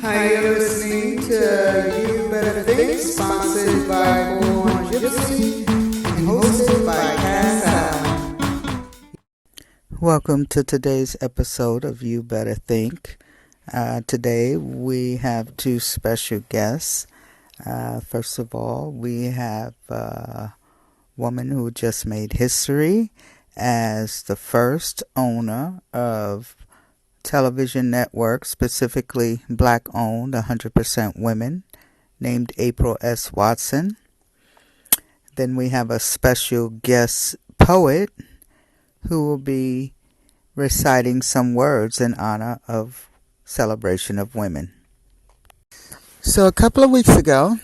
Hi, you're listening to You Better Think, sponsored by Born Gypsy and hosted by Cass. Welcome to today's episode of You Better Think. Today we have two special guests. First of all, we have a woman who just made history as the first owner of television network, specifically black-owned, 100% women, named April S. Watson. Then we have a special guest poet who will be reciting some words in honor of celebration of women. So a couple of weeks ago,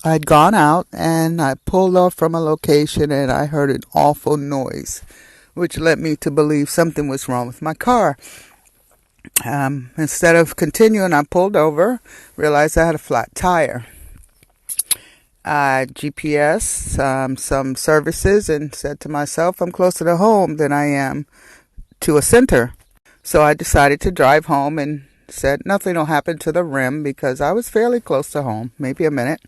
I'd gone out and I pulled off from a location and I heard an awful noise, which led me to believe something was wrong with my car. Instead of continuing, I pulled over, realized I had a flat tire. I GPS some services and said to myself, I'm closer to home than I am to a center. So I decided to drive home and said nothing will happen to the rim because I was fairly close to home, maybe a minute.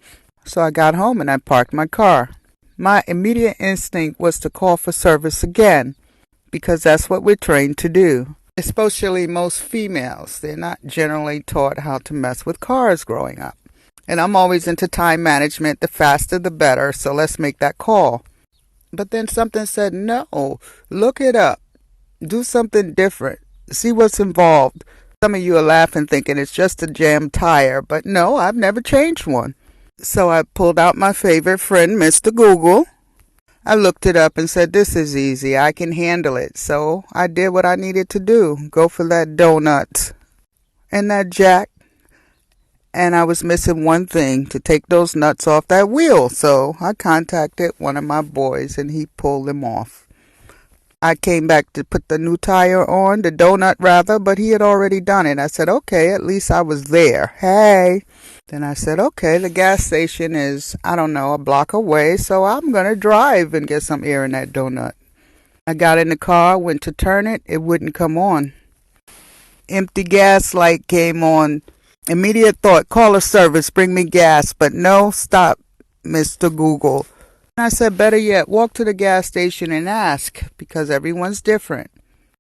So I got home and I parked my car. My immediate instinct was to call for service again because that's what we're trained to do. Especially most females, they're not generally taught how to mess with cars growing up. And I'm always into time management, the faster the better, so let's make that call. But then something said, no, look it up. Do something different. See what's involved. Some of you are laughing thinking it's just a jammed tire, but no, I've never changed one. So I pulled out my favorite friend, Mr. Google. I looked it up and said, this is easy. I can handle it. So I did what I needed to do. Go for that donut and that jack. And I was missing one thing, to take those nuts off that wheel. So I contacted one of my boys and he pulled them off. I came back to put the new tire on, the donut rather, but he had already done it. I said, okay, at least I was there. Hey. Then I said, okay, the gas station is, a block away, so I'm going to drive and get some air in that donut. I got in the car, went to turn it, it wouldn't come on. Empty gas light came on. Immediate thought, call a service, bring me gas, but no, stop, Mr. Google. And I said, better yet, walk to the gas station and ask, because everyone's different.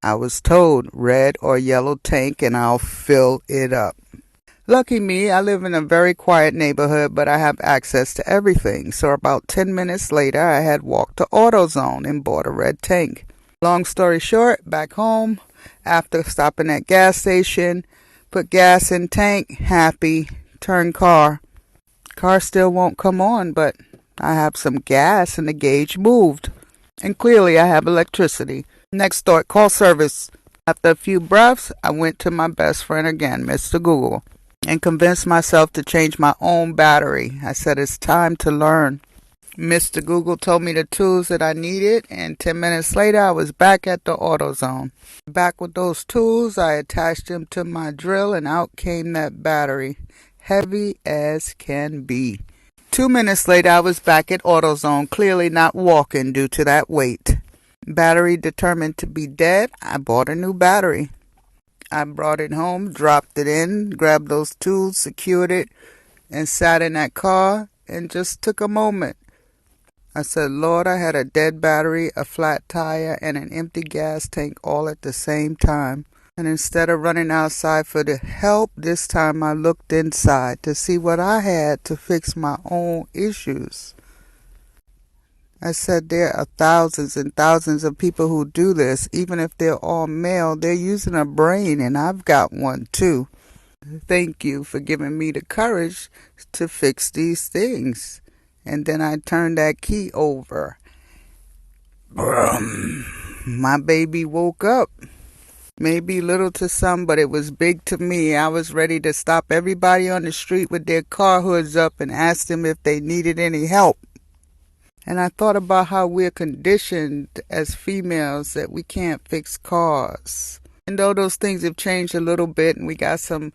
I was told, red or yellow tank and I'll fill it up. Lucky me, I live in a very quiet neighborhood, but I have access to everything. So about 10 minutes later, I had walked to AutoZone and bought a red tank. Long story short, back home, after stopping at gas station, put gas in tank, happy, turn car. Car still won't come on, but I have some gas and the gauge moved. And clearly I have electricity. Next thought, call service. After a few breaths, I went to my best friend again, Mr. Google, and convinced myself to change my own battery. I said, it's time to learn. Mr. Google told me the tools that I needed, and 10 minutes later, I was back at the AutoZone. Back with those tools, I attached them to my drill, and out came that battery, heavy as can be. 2 minutes later, I was back at AutoZone, clearly not walking due to that weight. Battery determined to be dead, I bought a new battery. I brought it home, dropped it in, grabbed those tools, secured it, and sat in that car and just took a moment. I said, Lord, I had a dead battery, a flat tire, and an empty gas tank all at the same time. And instead of running outside for the help, this time I looked inside to see what I had to fix my own issues. I said there are thousands and thousands of people who do this. Even if they're all male, they're using a brain, and I've got one too. Thank you for giving me the courage to fix these things. And then I turned that key over. My baby woke up. Maybe little to some, but it was big to me. I was ready to stop everybody on the street with their car hoods up and ask them if they needed any help. And I thought about how we're conditioned as females that we can't fix cars. And though those things have changed a little bit and we got some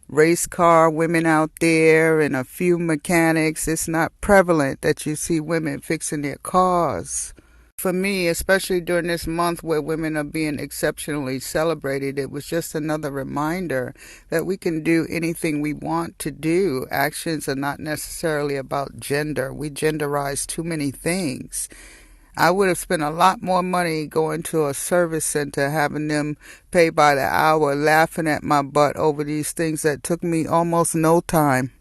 race car women out there and a few mechanics, it's not prevalent that you see women fixing their cars. for me, especially during this month where women are being exceptionally celebrated, it was just another reminder that we can do anything we want to do. Actions are not necessarily about gender. We genderize too many things. I would have spent a lot more money going to a service center, having them pay by the hour, laughing at my butt over these things that took me almost no time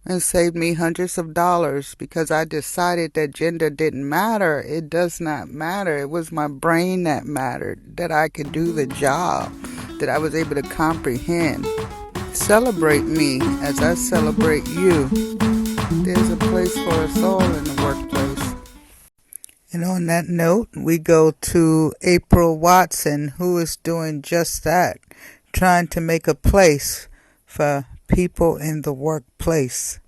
and saved me hundreds of dollars because I decided that gender didn't matter. It does not matter. It was my brain that mattered, that I could do the job, that I was able to comprehend. Celebrate me as I celebrate you. There's a place for us all in the workplace. And on that note, we go to April Watson, who is doing just that, trying to make a place for people in the workplace.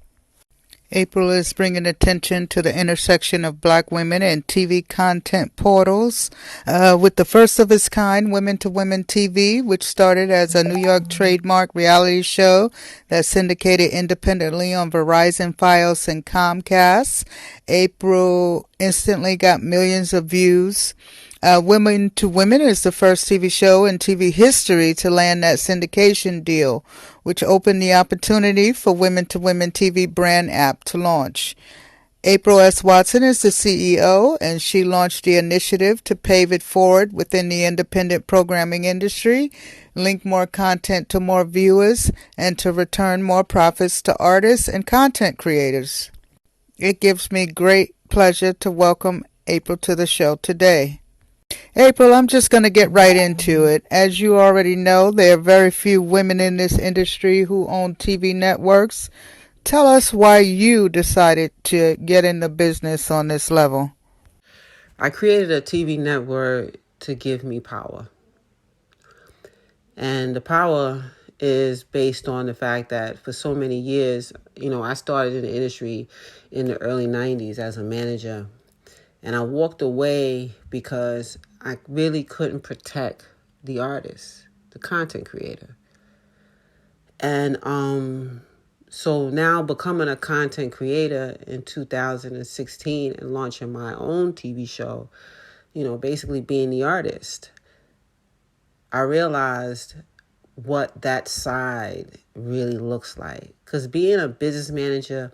April is bringing attention to the intersection of black women and TV content portals with the first of its kind, Women to Women TV, which started as a New York trademark reality show that syndicated independently on Verizon, Fios, and Comcast. April instantly got millions of views. Women to Women is the first TV show in TV history to land that syndication deal, which opened the opportunity for Women to Women TV brand app to launch. April S. Watson is the CEO, and she launched the initiative to pave it forward within the independent programming industry, link more content to more viewers, and to return more profits to artists and content creators. It gives me great pleasure to welcome April to the show today. April, I'm just going to get right into it. As you already know, there are very few women in this industry who own TV networks. Tell us why you decided to get in the business on this level. I created a TV network to give me power. And the power is based on the fact that for so many years, I started in the industry in the early 90s as a manager. And I walked away because I really couldn't protect the artist, the content creator. And so now becoming a content creator in 2016 and launching my own TV show, basically being the artist, I realized what that side really looks like. Because being a business manager,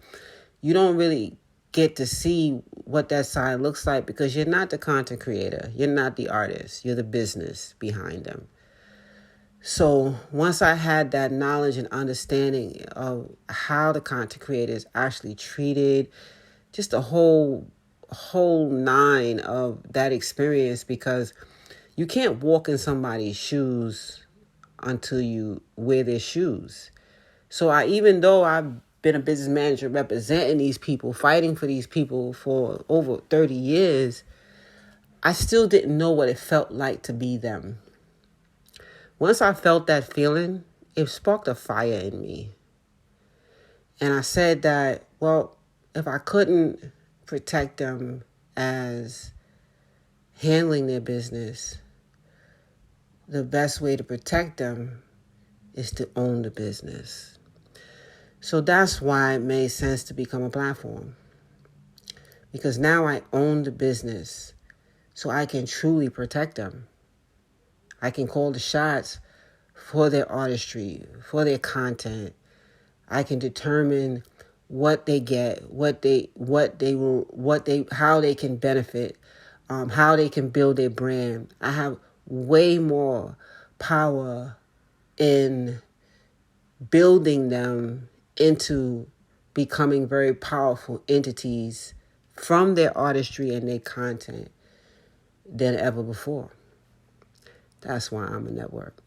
you don't really get to see what that side looks like because you're not the content creator. You're not the artist. You're the business behind them. So once I had that knowledge and understanding of how the content creator is actually treated, just a whole nine of that experience, because you can't walk in somebody's shoes until you wear their shoes. So even though I've been a business manager representing these people, fighting for these people for over 30 years, I still didn't know what it felt like to be them. Once I felt that feeling, it sparked a fire in me. And I said that, well, if I couldn't protect them as handling their business, the best way to protect them is to own the business. So that's why it made sense to become a platform. Because now I own the business, so I can truly protect them. I can call the shots for their artistry, for their content. I can determine what they get, how they can benefit, how they can build their brand. I have way more power in building them into becoming very powerful entities from their artistry and their content than ever before. That's why I'm a network.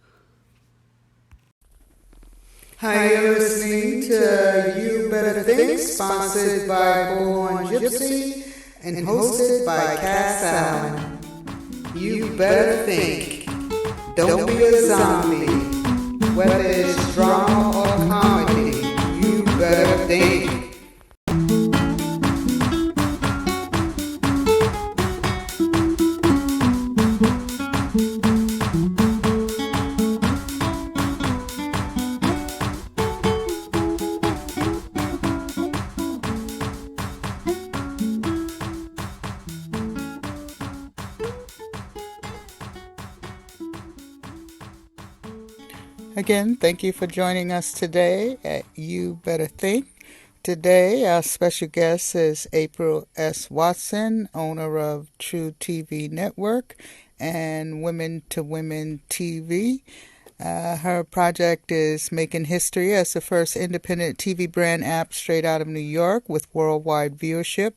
Hi, you're listening to You Better Think, sponsored by Bullhorn Gypsy and hosted by Cass Allen. You better think. Don't be a zombie. Whether it's drama or comedy, you better think. Again, thank you for joining us today at You Better Think. Today, our special guest is April S. Watson, owner of True TV Network and Women to Women TV. Her project is making history as the first independent TV brand app straight out of New York with worldwide viewership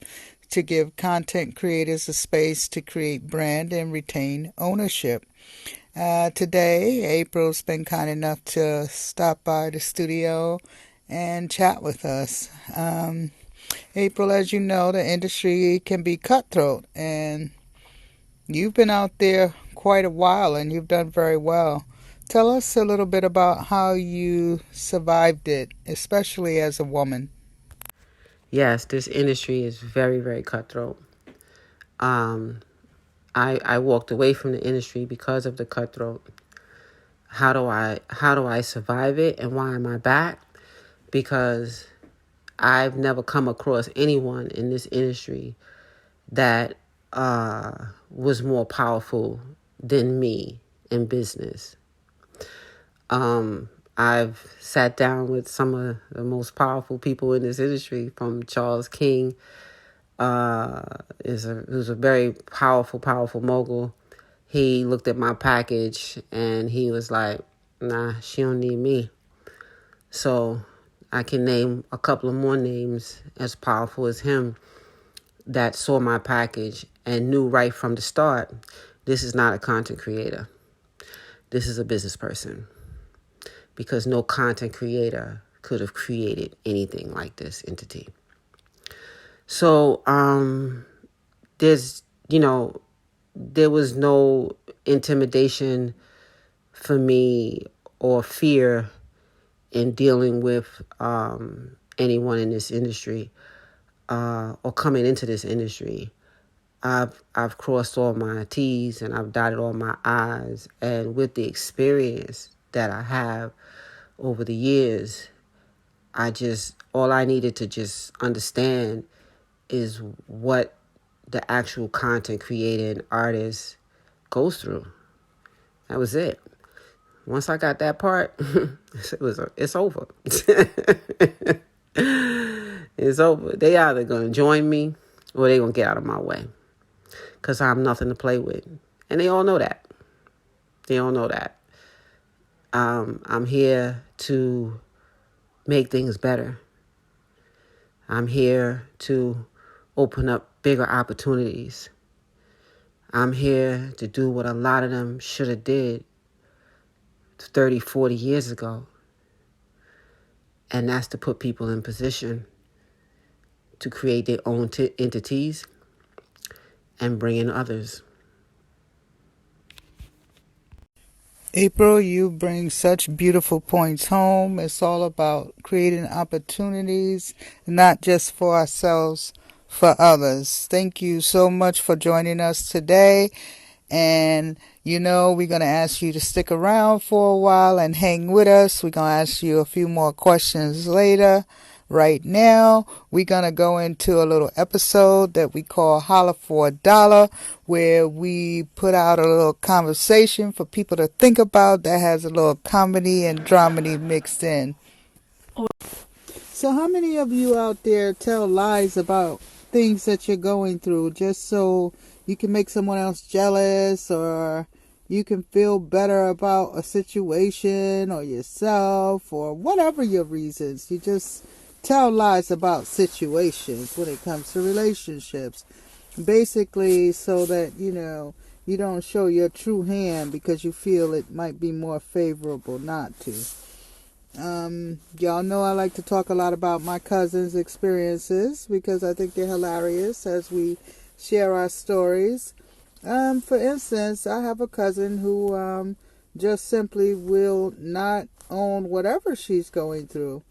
to give content creators a space to create brand and retain ownership. Today, April's been kind enough to stop by the studio and chat with us. April, as you know, the industry can be cutthroat, and you've been out there quite a while and you've done very well. Tell us a little bit about how you survived it, especially as a woman. Yes, this industry is very, very cutthroat. I walked away from the industry because of the cutthroat. How do I survive it, and why am I back? Because I've never come across anyone in this industry that was more powerful than me in business. I've sat down with some of the most powerful people in this industry, from Charles King, who's a very powerful mogul. He looked at my package and he was like, nah, she don't need me. So I can name a couple of more names as powerful as him that saw my package and knew right from the start, this is not a content creator. This is a business person. Because no content creator could have created anything like this entity. So there was no intimidation for me or fear in dealing with anyone in this industry or coming into this industry. I've crossed all my T's and I've dotted all my I's, and with the experience that I have over the years, all I needed to just understand is what the actual content creator and artist goes through. That was it. Once I got that part, it's over. It's over. They either going to join me or they going to get out of my way. Because I'm nothing to play with. And they all know that. I'm here to make things better. I'm here to open up bigger opportunities. I'm here to do what a lot of them should have did 30, 40 years ago. And that's to put people in position to create their own entities and bring in others. April, you bring such beautiful points home. It's all about creating opportunities, not just for ourselves, for others. Thank you so much for joining us today. And, we're going to ask you to stick around for a while and hang with us. We're going to ask you a few more questions later. Right now, we're going to go into a little episode that we call Holla for a Dollar, where we put out a little conversation for people to think about that has a little comedy and dramedy mixed in. So how many of you out there tell lies about things that you're going through just so you can make someone else jealous, or you can feel better about a situation or yourself, or whatever your reasons? You just tell lies about situations when it comes to relationships. Basically so that, you don't show your true hand because you feel it might be more favorable not to. Y'all know I like to talk a lot about my cousin's experiences because I think they're hilarious as we share our stories. For instance, I have a cousin who just simply will not own whatever she's going through.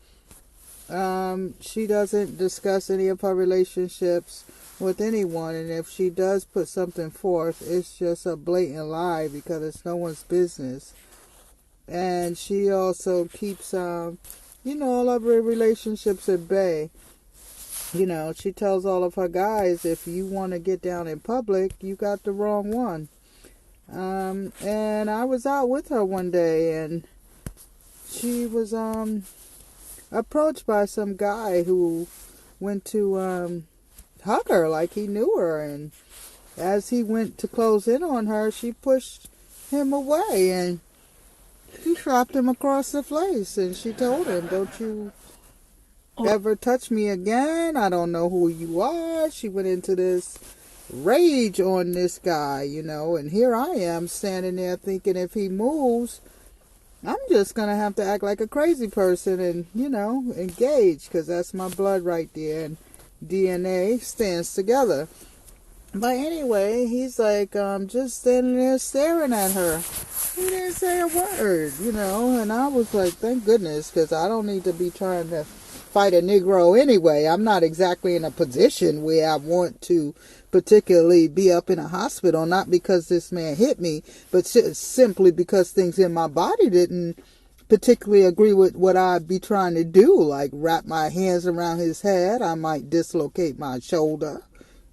She doesn't discuss any of her relationships with anyone, and if she does put something forth, it's just a blatant lie because it's no one's business. And she also keeps, all of her relationships at bay. She tells all of her guys, if you want to get down in public, you got the wrong one. And I was out with her one day, and she was approached by some guy who went to hug her like he knew her, and as he went to close in on her, she pushed him away and she slapped him across the face, and she told him, "Don't you ever touch me again. I don't know who you are." She went into this rage on this guy, and here I am standing there thinking if he moves, I'm just going to have to act like a crazy person and, engage, because that's my blood right there, and DNA stands together. But anyway, he's like, just standing there staring at her. He didn't say a word, and I was like, thank goodness, because I don't need to be trying to fight a Negro anyway. I'm not exactly in a position where I want to particularly be up in a hospital, not because this man hit me, but simply because things in my body didn't particularly agree with what I'd be trying to do, like wrap my hands around his head. I might dislocate my shoulder,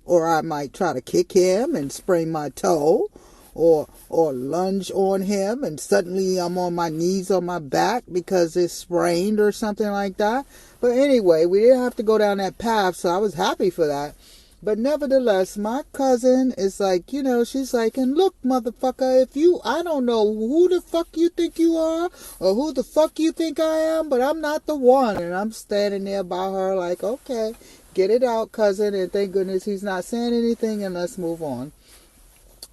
or I might try to kick him and sprain my toe, or lunge on him and suddenly I'm on my knees on my back because it's sprained or something like that. But anyway, we didn't have to go down that path, so I was happy for that. But nevertheless, my cousin is like, she's like, and look, motherfucker, I don't know who the fuck you think you are or who the fuck you think I am, but I'm not the one. And I'm standing there by her like, okay, get it out, cousin, and thank goodness he's not saying anything, and let's move on.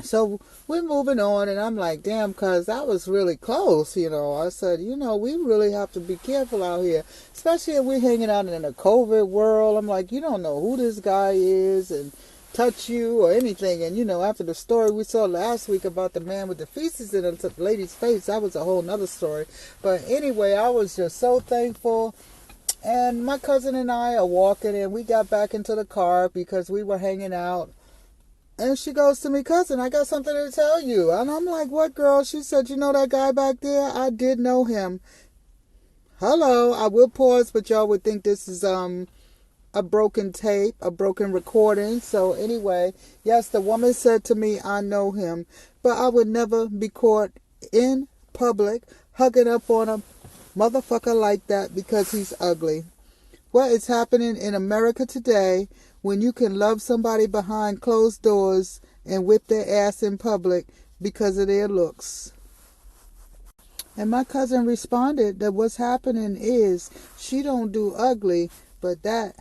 So we're moving on, and I'm like, damn, cuz that was really close, I said, we really have to be careful out here, especially if we're hanging out in a COVID world. I'm like, you don't know who this guy is and touch you or anything. And, after the story we saw last week about the man with the feces in the lady's face, that was a whole nother story. But anyway, I was just so thankful. And my cousin and I are walking, and we got back into the car because we were hanging out. And she goes to me, cousin, I got something to tell you. And I'm like, what, girl? She said, you know that guy back there? I did know him. Hello, I will pause, but y'all would think this is a broken tape, a broken recording. So anyway, yes, the woman said to me, I know him, but I would never be caught in public hugging up on a motherfucker like that because he's ugly. What is happening in America today when you can love somebody behind closed doors and whip their ass in public because of their looks? And my cousin responded that what's happening is she don't do ugly, but that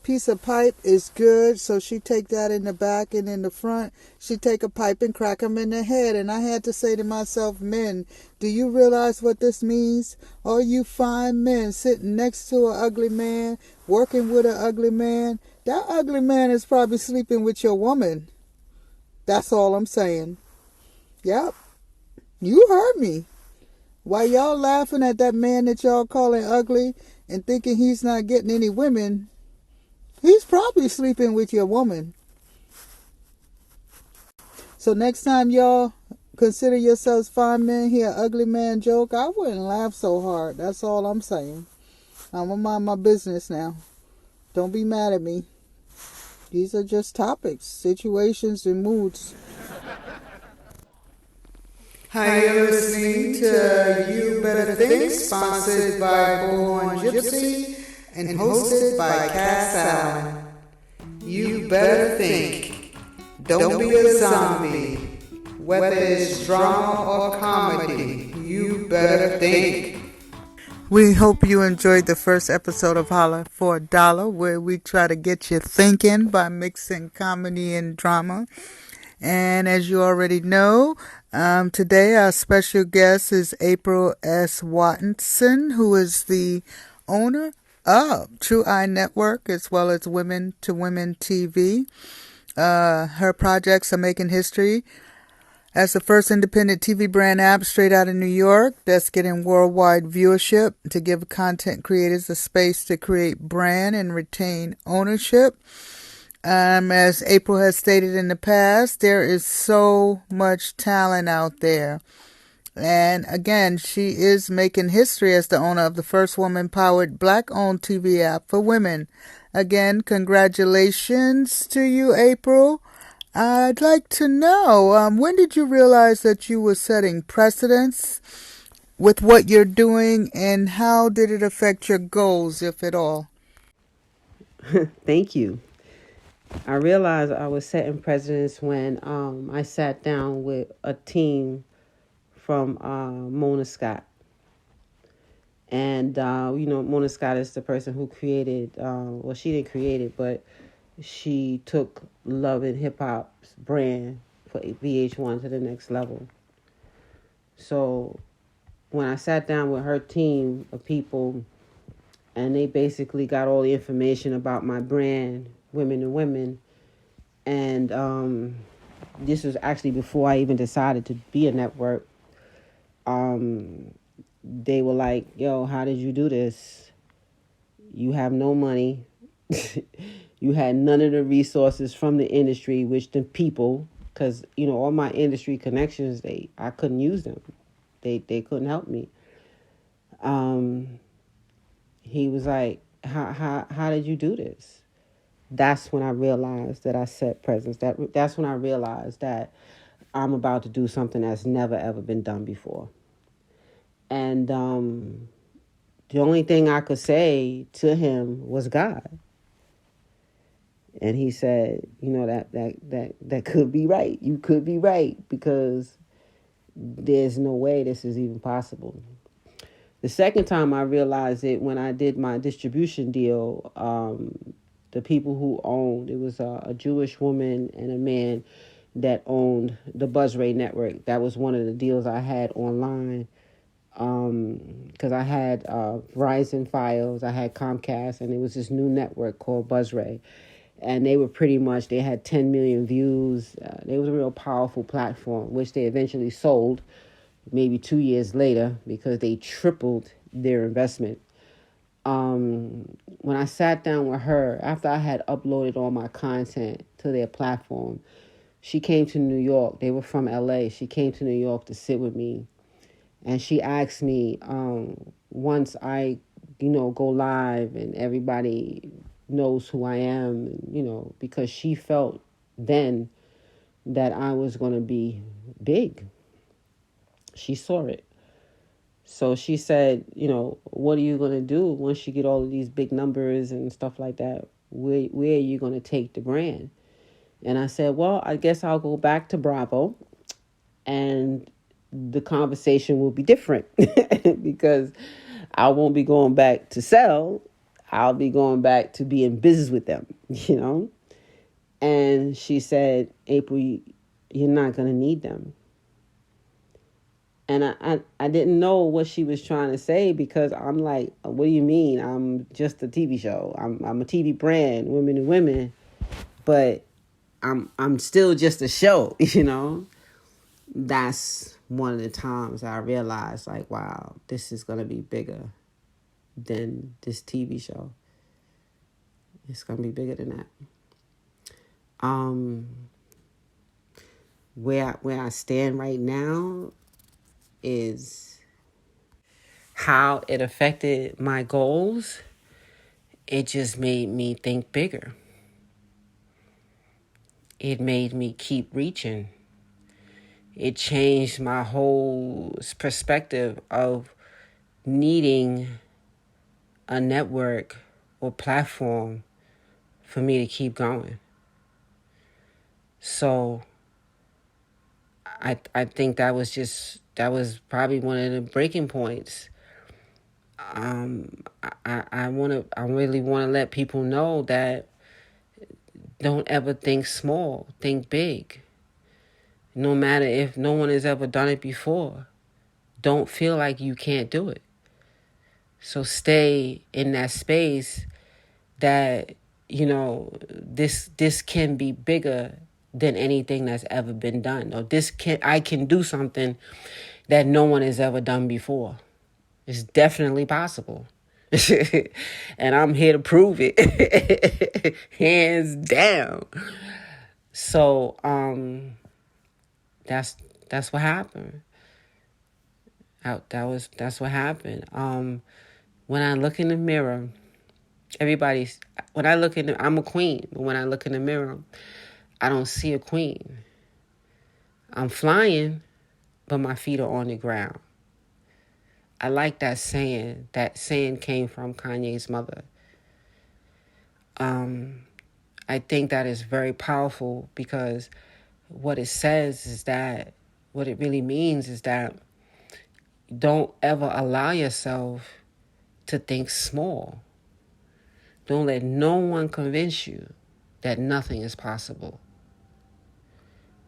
piece of pipe is good, so she take that in the back, and in the front she take a pipe and crack him in the head. And I had to say to myself, men, do you realize what this means? All you fine men sitting next to an ugly man, working with an ugly man, that ugly man is probably sleeping with your woman. That's all I'm saying. Yep, you heard me. While y'all laughing at that man that y'all calling ugly and thinking he's not getting any women, he's probably sleeping with your woman. So next time y'all consider yourselves fine men hear an ugly man joke, I wouldn't laugh so hard. That's all I'm saying. I'm gonna mind my business now. Don't be mad at me. These are just topics, situations, and moods. Hi, you're listening to You Better Think, sponsored by Bullhorn Gypsy and hosted by Cass Allen. You better think. Don't be a zombie. Whether it's drama or comedy, you better think. We hope you enjoyed the first episode of Holla for $1, where we try to get you thinking by mixing comedy and drama. And as you already know, today our special guest is April S. Watson, who is the owner of True Eye Network, as well as Women to Women TV. Her projects are making history as the first independent TV brand app straight out of New York that's getting worldwide viewership to give content creators a space to create brand and retain ownership. As April has stated in the past, there is so much talent out there. And again, she is making history as the owner of the first woman-powered Black-owned TV app for women. Again, congratulations to you, April. I'd like to know, when did you realize that you were setting precedence with what you're doing, and how did it affect your goals, if at all? Thank you. I realized I was setting precedence when I sat down with a team from Mona Scott. And, Mona Scott is the person who created, well, she didn't create it, but she took Love and Hip Hop's brand for VH1 to the next level. So when I sat down with her team of people, and they basically got all the information about my brand, Women to Women, and this was actually before I even decided to be a network. They were like, yo, how did you do this? You have no money. You had none of the resources from the industry, which the people, because, all my industry connections, I couldn't use them. They couldn't help me. He was like, how did you do this? That's when I realized that I set presence. That's when I realized that I'm about to do something that's never, ever been done before. And the only thing I could say to him was God. And he said, that could be right. You could be right, because there's no way this is even possible. The second time I realized it, when I did my distribution deal, the people who owned, it was a Jewish woman and a man that owned the Buzzray network. That was one of the deals I had online, because I had Verizon Files, I had Comcast, and it was this new network called Buzzray. And they were they had 10 million views. They was a real powerful platform, which they eventually sold maybe 2 years later because they tripled their investment. When I sat down with her, after I had uploaded all my content to their platform, she came to New York. They were from LA. She came to New York to sit with me. And she asked me, once I, go live and everybody knows who I am, because she felt then that I was going to be big. She saw it. So she said, what are you going to do once you get all of these big numbers and stuff like that? Where are you going to take the brand? And I said, well, I guess I'll go back to Bravo, and the conversation will be different because I won't be going back to sell. I'll be going back to be in business with them, And she said, April, you're not going to need them. And I didn't know what she was trying to say, because I'm like, what do you mean? I'm just a TV show. I'm a TV brand, Women to Women, but I'm still just a show, That's one of the times I realized, like, wow, this is going to be bigger than this TV show. It's going to be bigger than that. Where I stand right now is how it affected my goals. It just made me think bigger. It made me keep reaching. It changed my whole perspective of needing a network or platform for me to keep going. So I think that was probably one of the breaking points. I really want to let people know that don't ever think small, think big. No matter if no one has ever done it before, don't feel like you can't do it. So stay in that space that, this can be bigger than anything that's ever been done. Or I can do something that no one has ever done before. It's definitely possible. And I'm here to prove it. Hands down. So, that's what happened. That's what happened. When I look in the mirror, I'm a queen, but when I look in the mirror, I don't see a queen. I'm flying, but my feet are on the ground. I like that saying. That saying came from Kanye's mother. I think that is very powerful because what it says is that, what it really means is that don't ever allow yourself to think small. Don't let no one convince you that nothing is possible,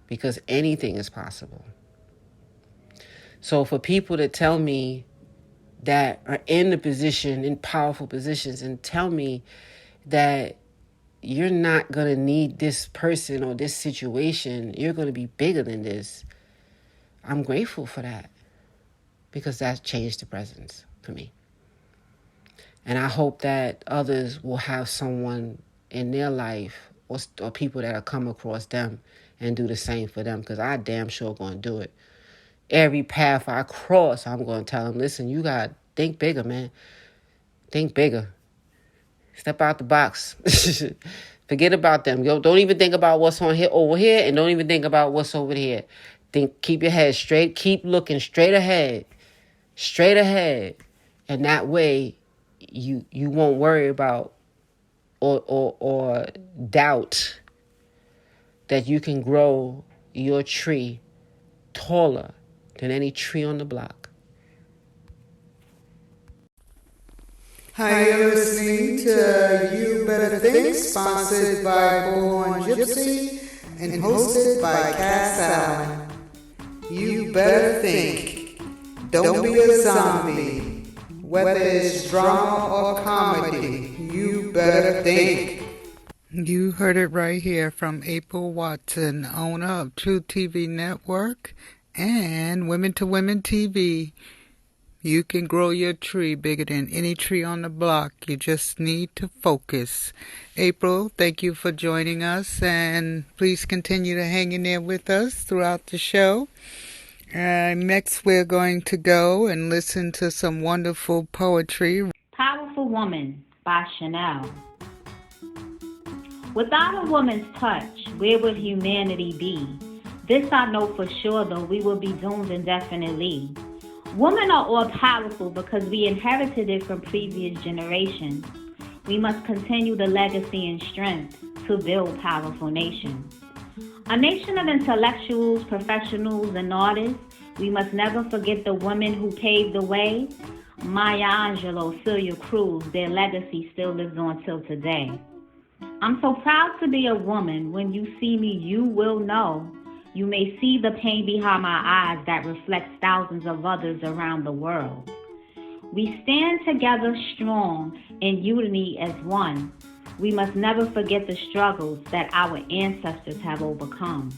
because anything is possible. So for people to tell me that are in the position, in powerful positions, and tell me that you're not going to need this person or this situation, you're going to be bigger than this, I'm grateful for that, because that changed the presence for me. And I hope that others will have someone in their life or people that will come across them and do the same for them, because I damn sure going to do it. Every path I cross, I'm going to tell them, listen, you got to think bigger, man. Think bigger. Step out the box. Forget about them. Yo, don't even think about what's on here over here, and don't even think about what's over here. Keep your head straight. Keep looking straight ahead. Straight ahead. And that way you won't worry about or doubt that you can grow your tree taller than any tree on the block. Hi, you're listening to You Better Think, sponsored by Born Gypsy and hosted by Cass Allen. You better think. Don't be a zombie. Whether it's drama or comedy, you better think. You heard it right here from April Watson, owner of True TV Network and Women to Women TV. You can grow your tree bigger than any tree on the block. You just need to focus. April, thank you for joining us, and please continue to hang in there with us throughout the show. Next, we're going to go and listen to some wonderful poetry. Powerful Woman by Chanelle. Without a woman's touch, where would humanity be? This I know for sure, though we will be doomed indefinitely. Women are all powerful because we inherited it from previous generations. We must continue the legacy and strength to build powerful nations. A nation of intellectuals, professionals, and artists. We must never forget the women who paved the way. Maya Angelou, Celia Cruz, their legacy still lives on till today. I'm so proud to be a woman. When you see me, you will know. You may see the pain behind my eyes that reflects thousands of others around the world. We stand together strong in unity as one. We must never forget the struggles that our ancestors have overcome.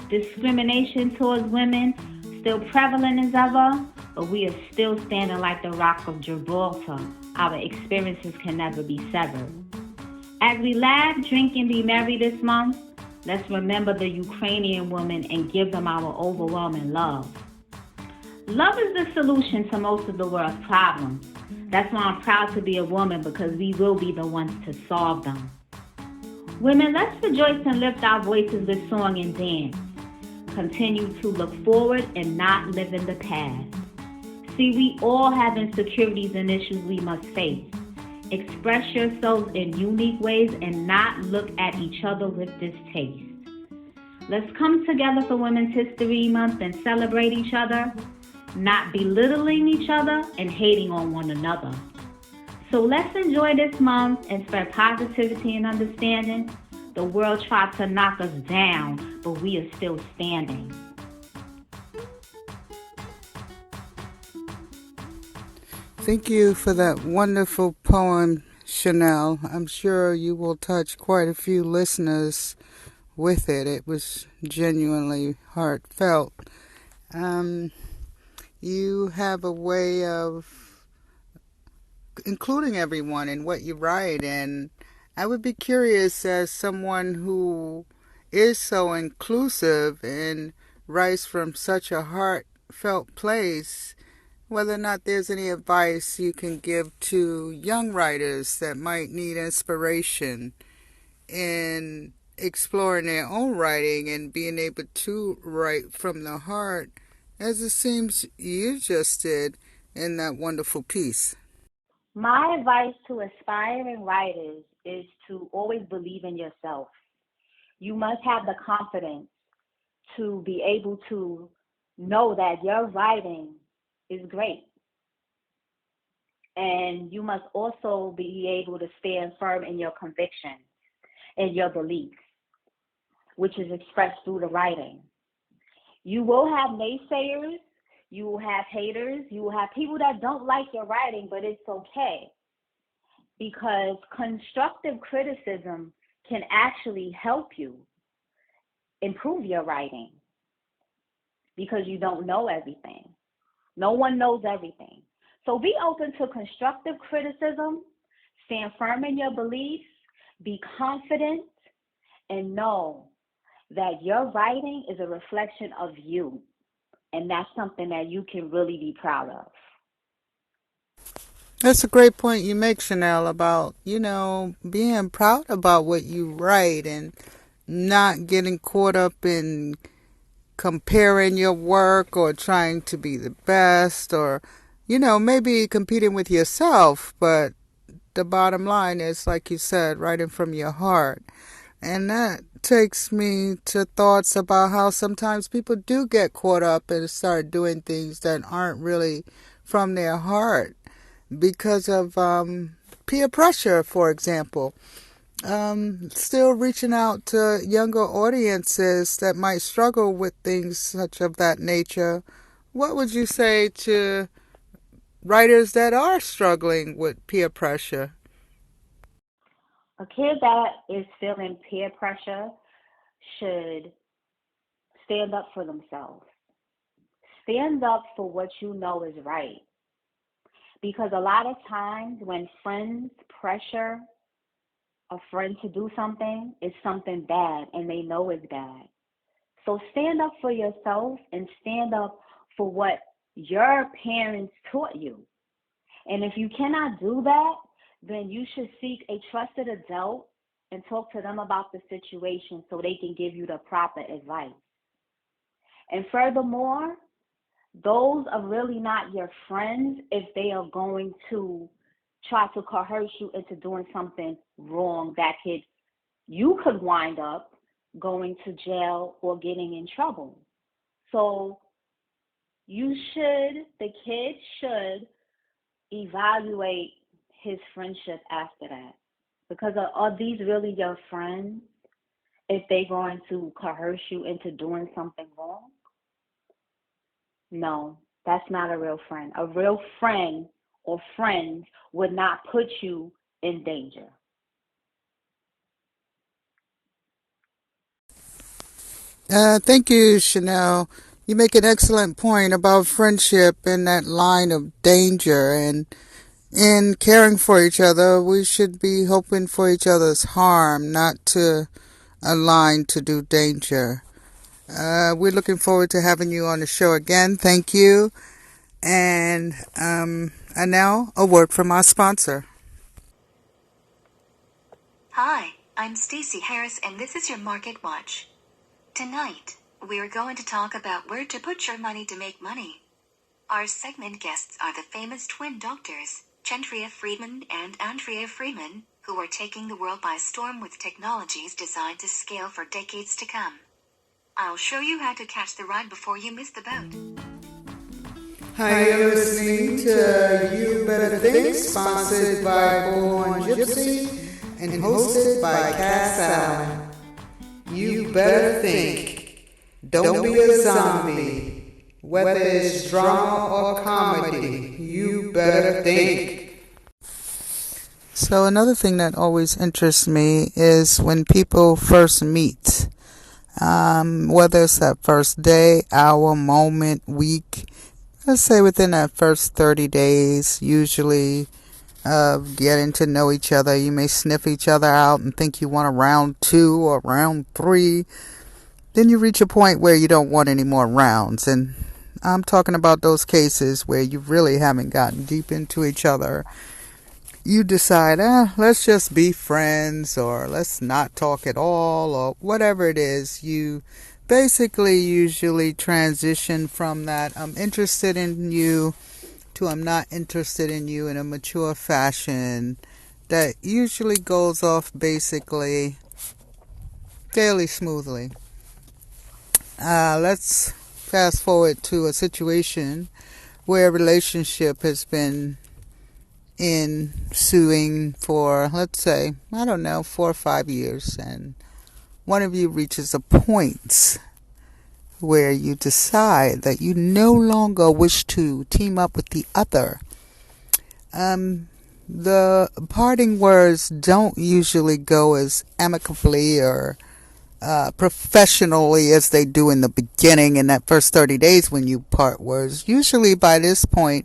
Discrimination towards women still prevalent as ever, but we are still standing like the Rock of Gibraltar. Our experiences can never be severed. As we laugh, drink, and be merry this month, let's remember the Ukrainian women and give them our overwhelming love. Love is the solution to most of the world's problems. That's why I'm proud to be a woman, because we will be the ones to solve them. Women, let's rejoice and lift our voices with song and dance. Continue to look forward and not live in the past. See, we all have insecurities and issues we must face. Express yourselves in unique ways and not look at each other with distaste. Let's come together for Women's History Month and celebrate each other, not belittling each other and hating on one another. So let's enjoy this month and spread positivity and understanding. The world tried to knock us down, but we are still standing. Thank you for that wonderful poem, Chanelle. I'm sure you will touch quite a few listeners with it. It was genuinely heartfelt. You have a way of including everyone in what you write, and I would be curious, as someone who is so inclusive and writes from such a heartfelt place, whether or not there's any advice you can give to young writers that might need inspiration in exploring their own writing and being able to write from the heart, as it seems you just did, in that wonderful piece? My advice to aspiring writers is to always believe in yourself. You must have the confidence to be able to know that your writing is great. And you must also be able to stand firm in your convictions and your beliefs, which is expressed through the writing. You will have naysayers, you will have haters, you will have people that don't like your writing, but it's okay, because constructive criticism can actually help you improve your writing, because you don't know everything. No one knows everything. So be open to constructive criticism, stand firm in your beliefs, be confident, and know that your writing is a reflection of you. And that's something that you can really be proud of. That's a great point you make, Chanelle, about, being proud about what you write and not getting caught up in comparing your work or trying to be the best or, maybe competing with yourself. But the bottom line is, like you said, writing from your heart. And that takes me to thoughts about how sometimes people do get caught up and start doing things that aren't really from their heart because of peer pressure, for example. Still reaching out to younger audiences that might struggle with things such of that nature. What would you say to writers that are struggling with peer pressure? A kid that is feeling peer pressure should stand up for themselves. Stand up for what you know is right. Because a lot of times when friends pressure a friend to do something, it's something bad and they know it's bad. So stand up for yourself and stand up for what your parents taught you. And if you cannot do that, then you should seek a trusted adult and talk to them about the situation so they can give you the proper advice. And furthermore, those are really not your friends if they are going to try to coerce you into doing something wrong that you could wind up going to jail or getting in trouble. So the kid should evaluate his friendship after that. Because are these really your friends if they're going to coerce you into doing something wrong? No, that's not a real friend. A real friend or friends would not put you in danger. Thank you, Chanelle. You make an excellent point about friendship and that line of danger. And in caring for each other, we should be hoping for each other's harm, not to align to do danger. We're looking forward to having you on the show again. Thank you. And now a word from our sponsor. Hi, I'm Stacey Harris and this is your Market Watch. Tonight, we're going to talk about where to put your money to make money. Our segment guests are the famous twin doctors, Gentria Friedman and Andrea Freeman, who are taking the world by storm with technologies designed to scale for decades to come. I'll show you how to catch the ride before you miss the boat. Hi, you're listening to You Better Think, sponsored by Born Gypsy and hosted by Cass Allen. You better think. Don't be a zombie. Whether it's drama or comedy, you better think. So another thing that always interests me is when people first meet. Whether it's that first day, hour, moment, week, let's say within that first 30 days, usually of getting to know each other. You may sniff each other out and think you want a round 2 or round 3. Then you reach a point where you don't want any more rounds. And I'm talking about those cases where you really haven't gotten deep into each other. You decide, let's just be friends, or let's not talk at all, or whatever it is. You basically usually transition from that I'm interested in you to I'm not interested in you in a mature fashion, that usually goes off basically fairly smoothly. Let's fast forward to a situation where a relationship has been ensuing for, let's say, 4 or 5 years, and one of you reaches a point where you decide that you no longer wish to team up with the other. The parting words don't usually go as amicably or professionally as they do in the beginning, in that first 30 days when you part words. Usually by this point,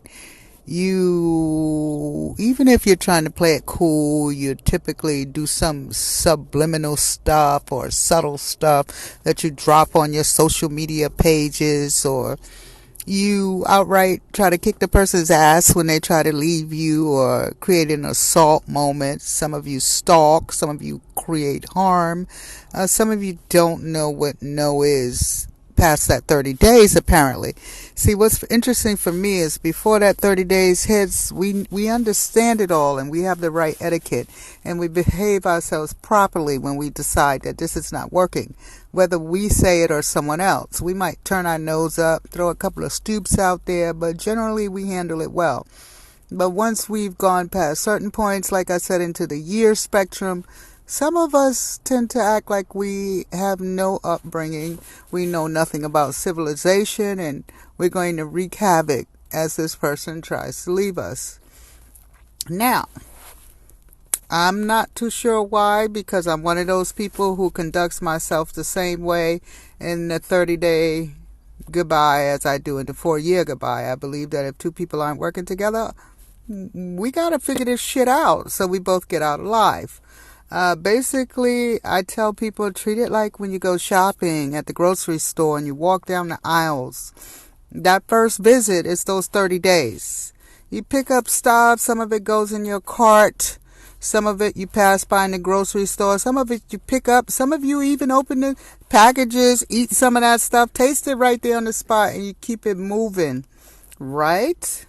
even if you're trying to play it cool, you typically do some subliminal stuff or subtle stuff that you drop on your social media pages, or you outright try to kick the person's ass when they try to leave you, or create an assault moment. Some of you stalk, some of you create harm, some of you don't know what no is past that 30 days, apparently. See, what's interesting for me is before that 30 days hits, we understand it all, and we have the right etiquette, and we behave ourselves properly when we decide that this is not working. Whether we say it or someone else, we might turn our nose up, throw a couple of stoops out there, but generally we handle it well. But once we've gone past certain points, like I said, into the year spectrum, some of us tend to act like we have no upbringing, we know nothing about civilization, and we're going to wreak havoc as this person tries to leave us. Now, I'm not too sure why, because I'm one of those people who conducts myself the same way in the 30-day goodbye as I do in the 4-year goodbye. I believe that if two people aren't working together, we got to figure this shit out so we both get out alive. Basically, I tell people, treat it like when you go shopping at the grocery store and you walk down the aisles. That first visit is those 30 days. You pick up stuff, some of it goes in your cart, some of it you pass by in the grocery store, some of it you pick up, some of you even open the packages, eat some of that stuff, taste it right there on the spot, and you keep it moving, right?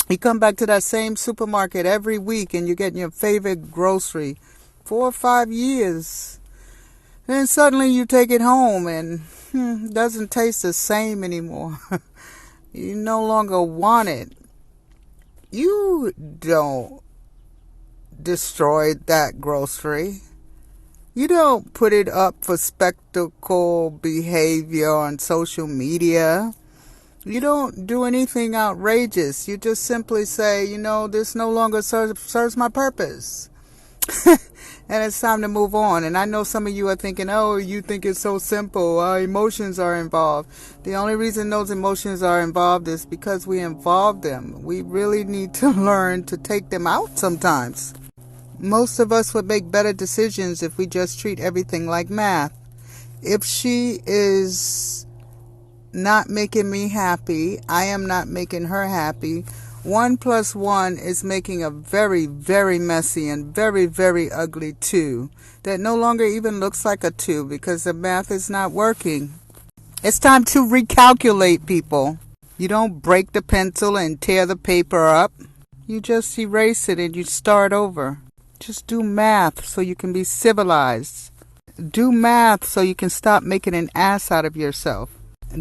You come back to that same supermarket every week and you're getting your favorite grocery 4 or 5 years. Then suddenly you take it home and it doesn't taste the same anymore. You no longer want it. You don't destroy that grocery. You don't put it up for spectacle behavior on social media. You don't do anything outrageous. You just simply say, this no longer serves my purpose. And it's time to move on. And I know some of you are thinking, oh, you think it's so simple. Emotions are involved. The only reason those emotions are involved is because we involve them. We really need to learn to take them out sometimes. Most of us would make better decisions if we just treat everything like math. If she is not making me happy, I am not making her happy. 1 + 1 is making a very, very messy and very, very ugly 2 that no longer even looks like a 2 because the math is not working. It's time to recalculate, people. You don't break the pencil and tear the paper up. You just erase it and you start over. Just do math so you can be civilized. Do math so you can stop making an ass out of yourself.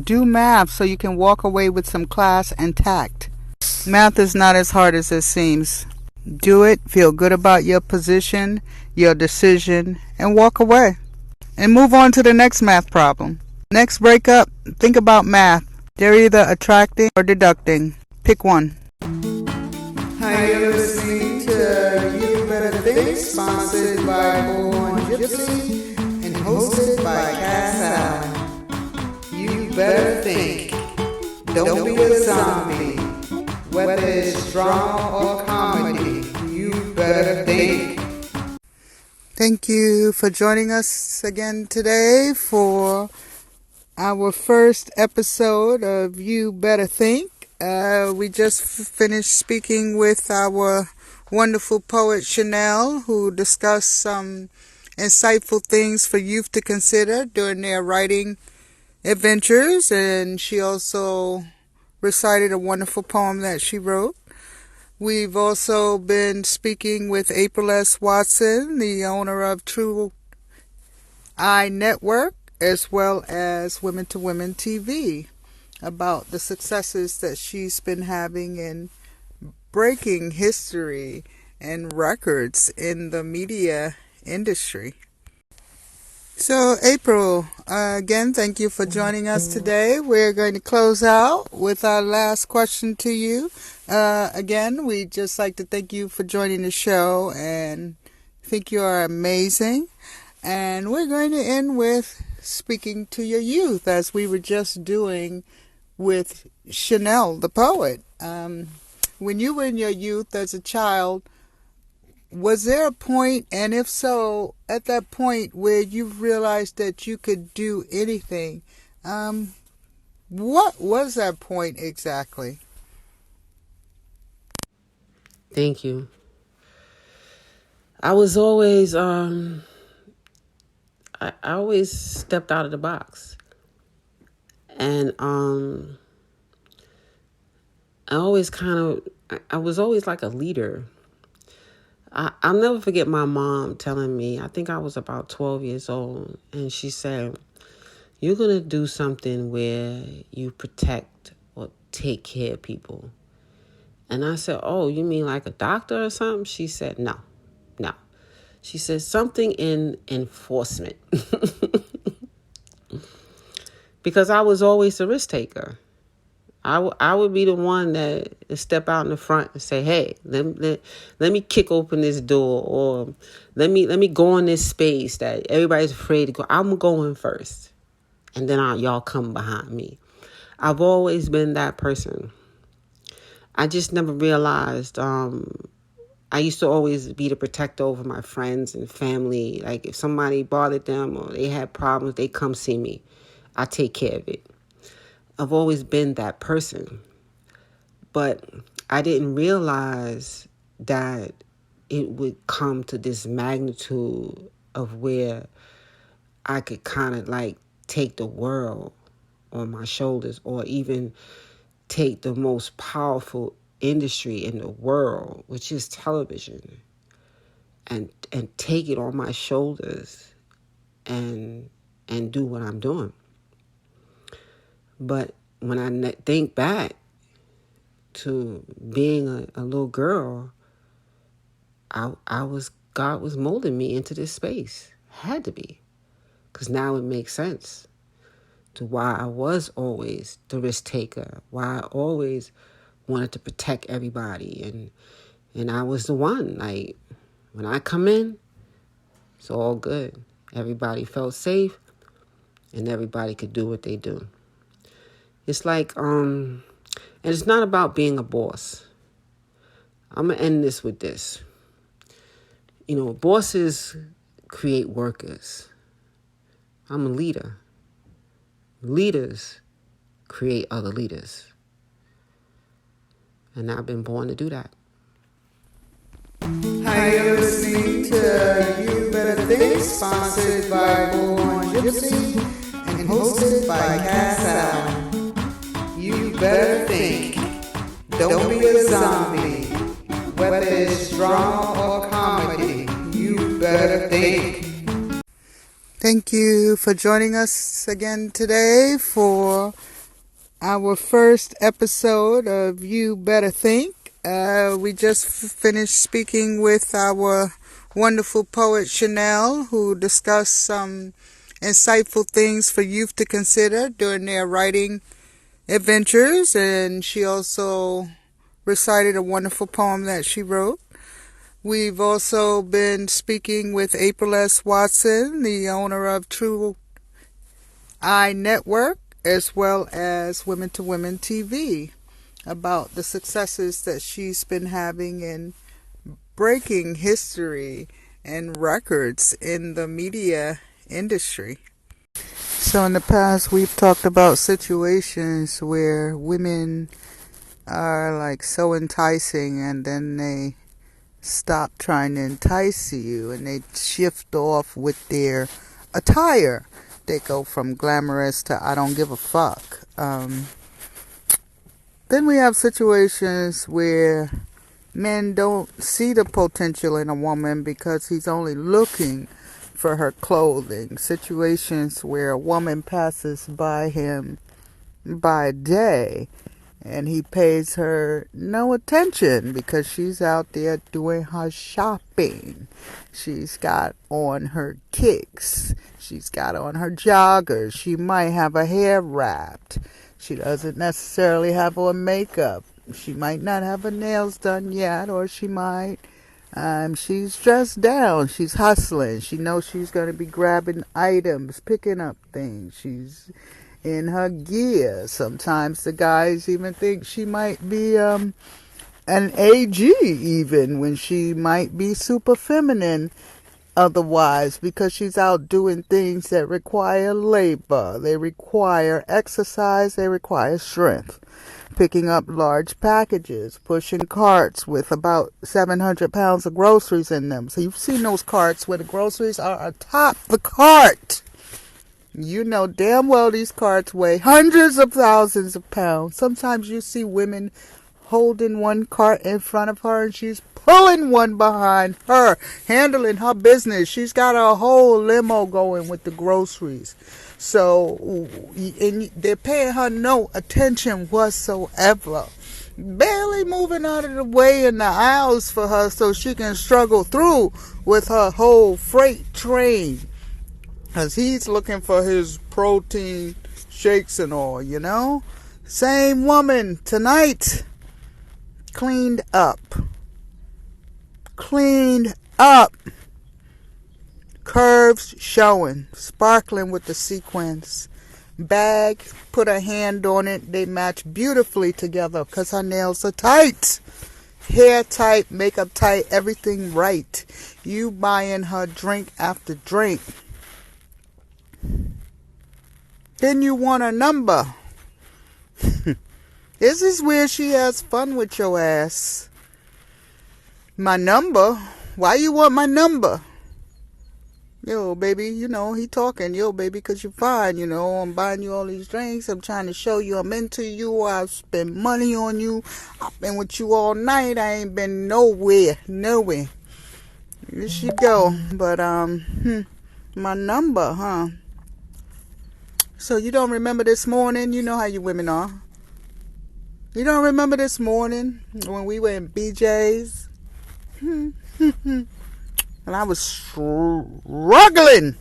Do math so you can walk away with some class and tact. Math is not as hard as it seems. Do it, feel good about your position, your decision, and walk away. And move on to the next math problem. Next breakup, think about math. They're either attracting or deducting. Pick one. Hi, you're listening to You Better Think, sponsored by Born Gypsy and hosted by Cass Allen. You better think. Don't be a zombie. Whether it's drama or comedy, you better think. Thank you for joining us again today for our first episode of You Better Think. We just finished speaking with our wonderful poet Chanelle, who discussed some insightful things for youth to consider during their writing adventures, and she also recited a wonderful poem that she wrote. We've also been speaking with April S. Watson, the owner of True Eye Network, as well as Women to Women TV, about the successes that she's been having in breaking history and records in the media industry. So, April, again, thank you for joining us today. We're going to close out with our last question to you. Again, we'd just like to thank you for joining the show and think you are amazing. And we're going to end with speaking to your youth, as we were just doing with Chanelle, the poet. When you were in your youth as a child, was there a point, and if so, at that point where you realized that you could do anything? What was that point exactly? Thank you. I was always, I always stepped out of the box. And I always I was always like a leader. I'll never forget my mom telling me, I think I was about 12 years old, and she said, you're going to do something where you protect or take care of people. And I said, oh, you mean like a doctor or something? She said, no. She said, something in enforcement. Because I was always a risk taker. I would be the one that would step out in the front and say, hey, let me kick open this door, or let me go in this space that everybody's afraid to go. I'm going first, and then y'all come behind me. I've always been that person. I just never realized I used to always be the protector over my friends and family. Like if somebody bothered them or they had problems, they come see me. I take care of it. I've always been that person. But I didn't realize that it would come to this magnitude of where I could kind of like take the world on my shoulders, or even take the most powerful industry in the world, which is television, and take it on my shoulders and do what I'm doing. But when I think back to being a little girl, God was molding me into this space. Had to be, because now it makes sense to why I was always the risk taker, why I always wanted to protect everybody, and I was the one. Like when I come in, it's all good. Everybody felt safe, and everybody could do what they do. It's like, and it's not about being a boss. I'm going to end this with this. You know, bosses create workers. I'm a leader. Leaders create other leaders. And I've been born to do that. Hi, you're listening to You Better Think, sponsored by Born Gypsy and hosted by Cass Allen. You better think. Don't be a zombie. Whether it's drama or comedy, you better think. Thank you for joining us again today for our first episode of You Better Think. We just finished speaking with our wonderful poet Chanelle, who discussed some insightful things for youth to consider during their writing adventures, and she also recited a wonderful poem that she wrote. We've also been speaking with April S. Watson, the owner of True Eye Network, as well as Women to Women TV, about the successes that she's been having in breaking history and records in the media industry. So in the past, we've talked about situations where women are like so enticing, and then they stop trying to entice you and they shift off with their attire. They go from glamorous to I don't give a fuck. Then we have situations where men don't see the potential in a woman because he's only looking for her clothing. Situations where a woman passes by him by day and he pays her no attention because she's out there doing her shopping. She's got on her kicks. She's got on her joggers. She might have her hair wrapped. She doesn't necessarily have on makeup. She might not have her nails done yet, or she might. She's dressed down. She's hustling. She knows she's going to be grabbing items, picking up things. She's in her gear. Sometimes the guys even think she might be an AG, even when she might be super feminine otherwise, because she's out doing things that require labor. They require exercise. They require strength. Picking up large packages, pushing carts with about 700 pounds of groceries in them. So you've seen those carts where the groceries are atop the cart. You know damn well these carts weigh hundreds of thousands of pounds. Sometimes you see women holding one cart in front of her and she's pulling one behind her, handling her business. She's got a whole limo going with the groceries. So, and they're paying her no attention whatsoever. Barely moving out of the way in the aisles for her so she can struggle through with her whole freight train. Because he's looking for his protein shakes and all, you know. Same woman tonight. Cleaned up. Curves showing. Sparkling with the sequins. Bag, put a hand on it. They match beautifully together because her nails are tight. Hair tight, makeup tight, everything right. You buying her drink after drink. Then you want a number. This is where she has fun with your ass. My number? Why you want my number? Yo, baby, you know, he talking. Yo, baby, because you're fine, you know. I'm buying you all these drinks. I'm trying to show you I'm into you. I've spent money on you. I've been with you all night. I ain't been nowhere. Here she go. But, my number, huh? So you don't remember this morning? You know how you women are. You don't remember this morning when we were in BJ's? And I was struggling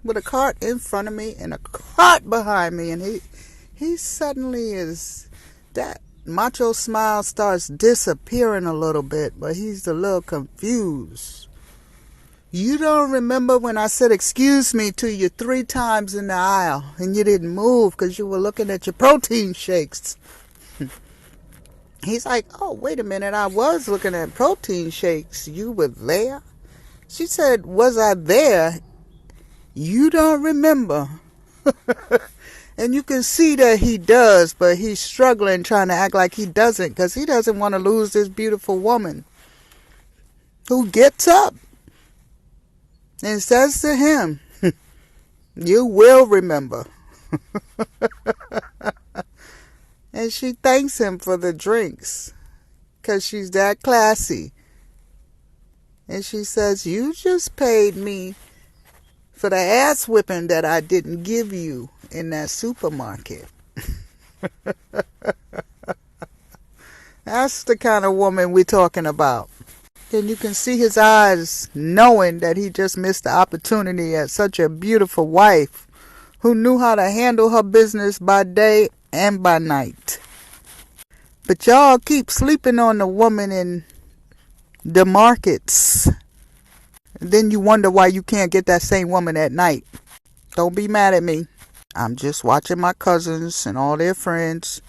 with a cart in front of me and a cart behind me. And he suddenly is, that macho smile starts disappearing a little bit, but he's a little confused. You don't remember when I said excuse me to you 3 times in the aisle and you didn't move because you were looking at your protein shakes. He's like, oh, wait a minute. I was looking at protein shakes. You were there? She said, was I there? You don't remember. And you can see that he does, but he's struggling trying to act like he doesn't because he doesn't want to lose this beautiful woman who gets up and says to him, you will remember. And she thanks him for the drinks because she's that classy. And she says, you just paid me for the ass whipping that I didn't give you in that supermarket. That's the kind of woman we're talking about. And you can see his eyes knowing that he just missed the opportunity at such a beautiful wife who knew how to handle her business by day and by night. But y'all keep sleeping on the woman in the markets. And then you wonder why you can't get that same woman at night. Don't be mad at me. I'm just watching my cousins and all their friends.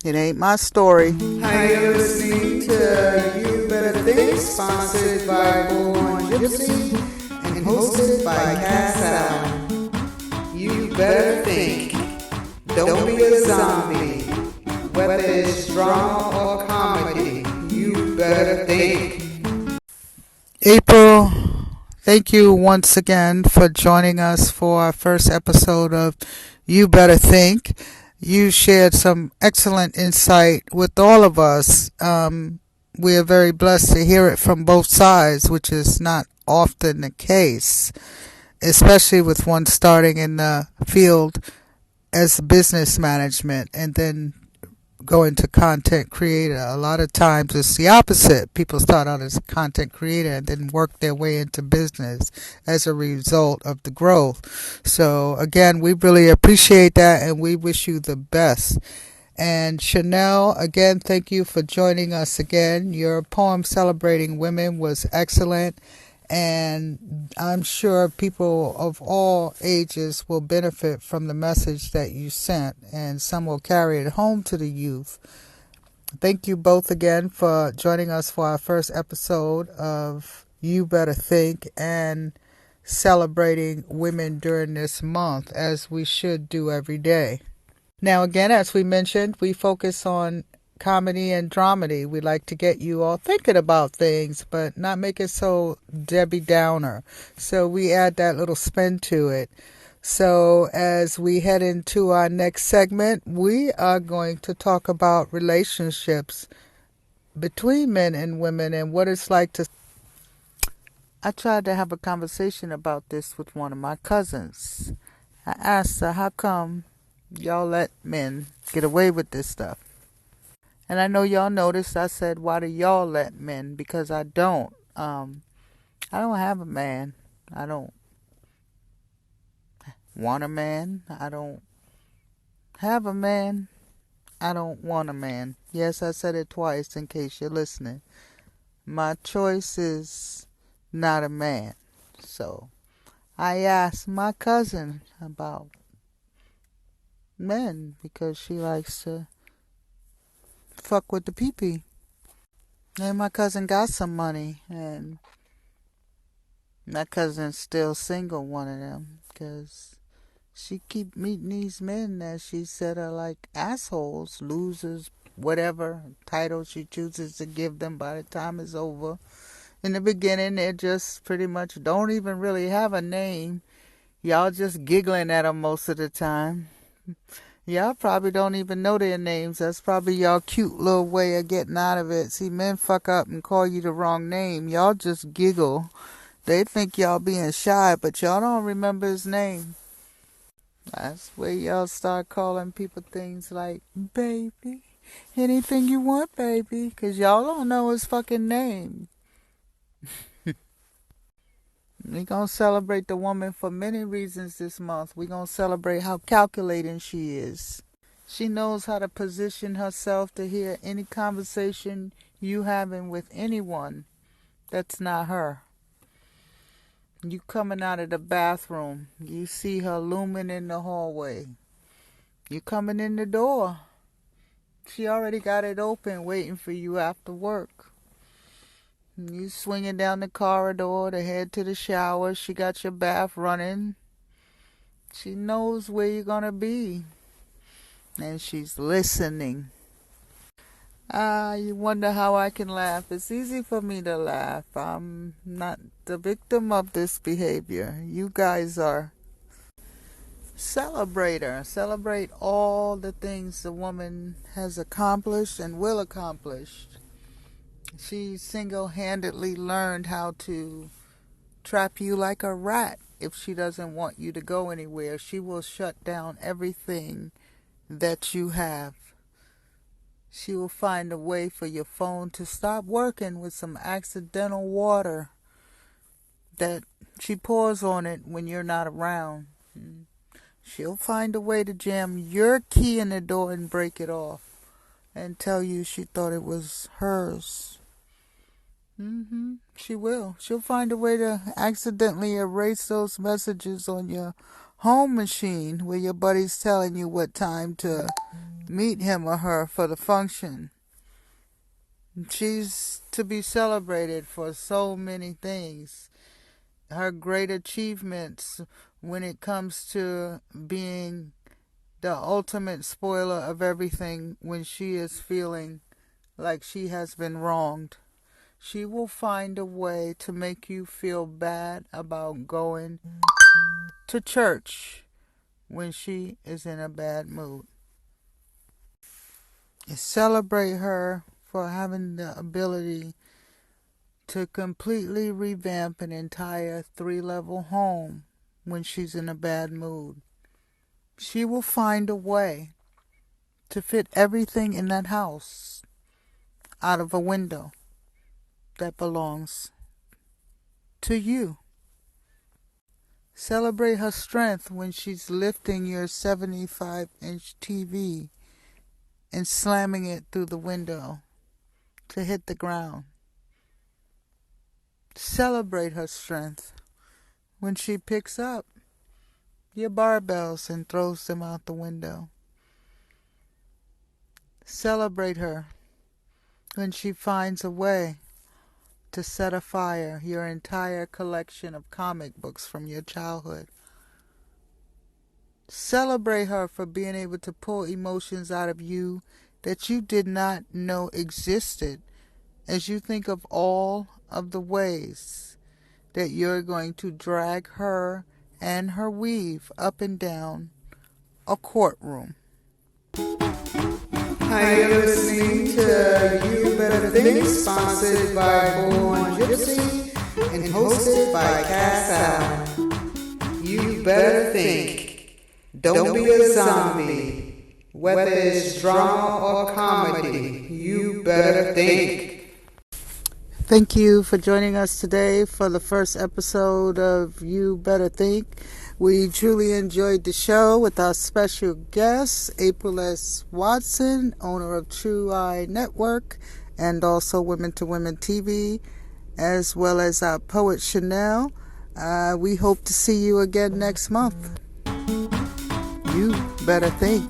It ain't my story. Hi, you're listening to You Better Think, sponsored by Born Gypsy and hosted by Cass Allen. You better think. Don't be a zombie. Whether it's drama or comedy, you better think. April, thank you once again for joining us for our first episode of You Better Think. You shared some excellent insight with all of us. We are very blessed to hear it from both sides, which is not often the case, especially with one starting in the field as business management and then go into content creator. A lot of times it's the opposite. People start out as a content creator and then work their way into business as a result of the growth. So again, we really appreciate that and we wish you the best. And Chanelle, again, thank you for joining us again. Your poem celebrating women was excellent, and I'm sure people of all ages will benefit from the message that you sent, and some will carry it home to the youth. Thank you both again for joining us for our first episode of You Better Think and celebrating women during this month, as we should do every day. Now, again, as we mentioned, we focus on comedy and dramedy. We like to get you all thinking about things, but not make it so Debbie Downer. So we add that little spin to it. So as we head into our next segment, we are going to talk about relationships between men and women and what it's like to... I tried to have a conversation about this with one of my cousins. I asked her, how come y'all let men get away with this stuff? And I know y'all noticed I said, why do y'all let men? Because I don't. I don't have a man. I don't want a man. I don't have a man. I don't want a man. Yes, I said it twice in case you're listening. My choice is not a man. So I asked my cousin about men because she likes to fuck with the pee-pee. And my cousin got some money, and my cousin's still single, one of them, because she keep meeting these men that she said are like assholes, losers, whatever title she chooses to give them by the time it's over. In the beginning, they just pretty much don't even really have a name. Y'all just giggling at them most of the time. Y'all probably don't even know their names. That's probably y'all cute little way of getting out of it. See, men fuck up and call you the wrong name. Y'all just giggle. They think y'all being shy, but y'all don't remember his name. That's where y'all start calling people things like, baby, anything you want, baby, because y'all don't know his fucking name. We gonna celebrate the woman for many reasons this month. We gonna celebrate how calculating she is. She knows how to position herself to hear any conversation you having with anyone that's not her. You coming out of the bathroom, you see her looming in the hallway. You coming in the door, she already got it open waiting for you after work. You swinging down the corridor to head to the shower, she got your bath running. She knows where you're gonna be, and she's listening. You wonder how I can laugh. It's easy for me to laugh. I'm not the victim of this behavior. You guys are. Celebrate her. Celebrate all the things the woman has accomplished and will accomplish. She single-handedly learned how to trap you like a rat. If she doesn't want you to go anywhere, she will shut down everything that you have. She will find a way for your phone to stop working with some accidental water that she pours on it when you're not around. She'll find a way to jam your key in the door and break it off and tell you she thought it was hers. She will. She'll find a way to accidentally erase those messages on your home machine where your buddy's telling you what time to meet him or her for the function. She's to be celebrated for so many things. Her great achievements when it comes to being the ultimate spoiler of everything when she is feeling like she has been wronged. She will find a way to make you feel bad about going to church when she is in a bad mood. Celebrate her for having the ability to completely revamp an entire 3-level home when she's in a bad mood. She will find a way to fit everything in that house out of a window that belongs to you. Celebrate her strength when she's lifting your 75-inch TV and slamming it through the window to hit the ground. Celebrate her strength when she picks up your barbells and throws them out the window. Celebrate her when she finds a way to set afire your entire collection of comic books from your childhood. Celebrate her for being able to pull emotions out of you that you did not know existed, as you think of all of the ways that you're going to drag her and her weave up and down a courtroom. Hi, you're listening to You Better Think, sponsored by Born Gypsy and hosted by Cass Allen. You better think. Don't be a zombie. Whether it's drama or comedy, you better think. Thank you for joining us today for the first episode of You Better Think. We truly enjoyed the show with our special guest, April S. Watson, owner of True Eye Network and also Women to Women TV, as well as our poet Chanelle. We hope to see you again next month. You better think.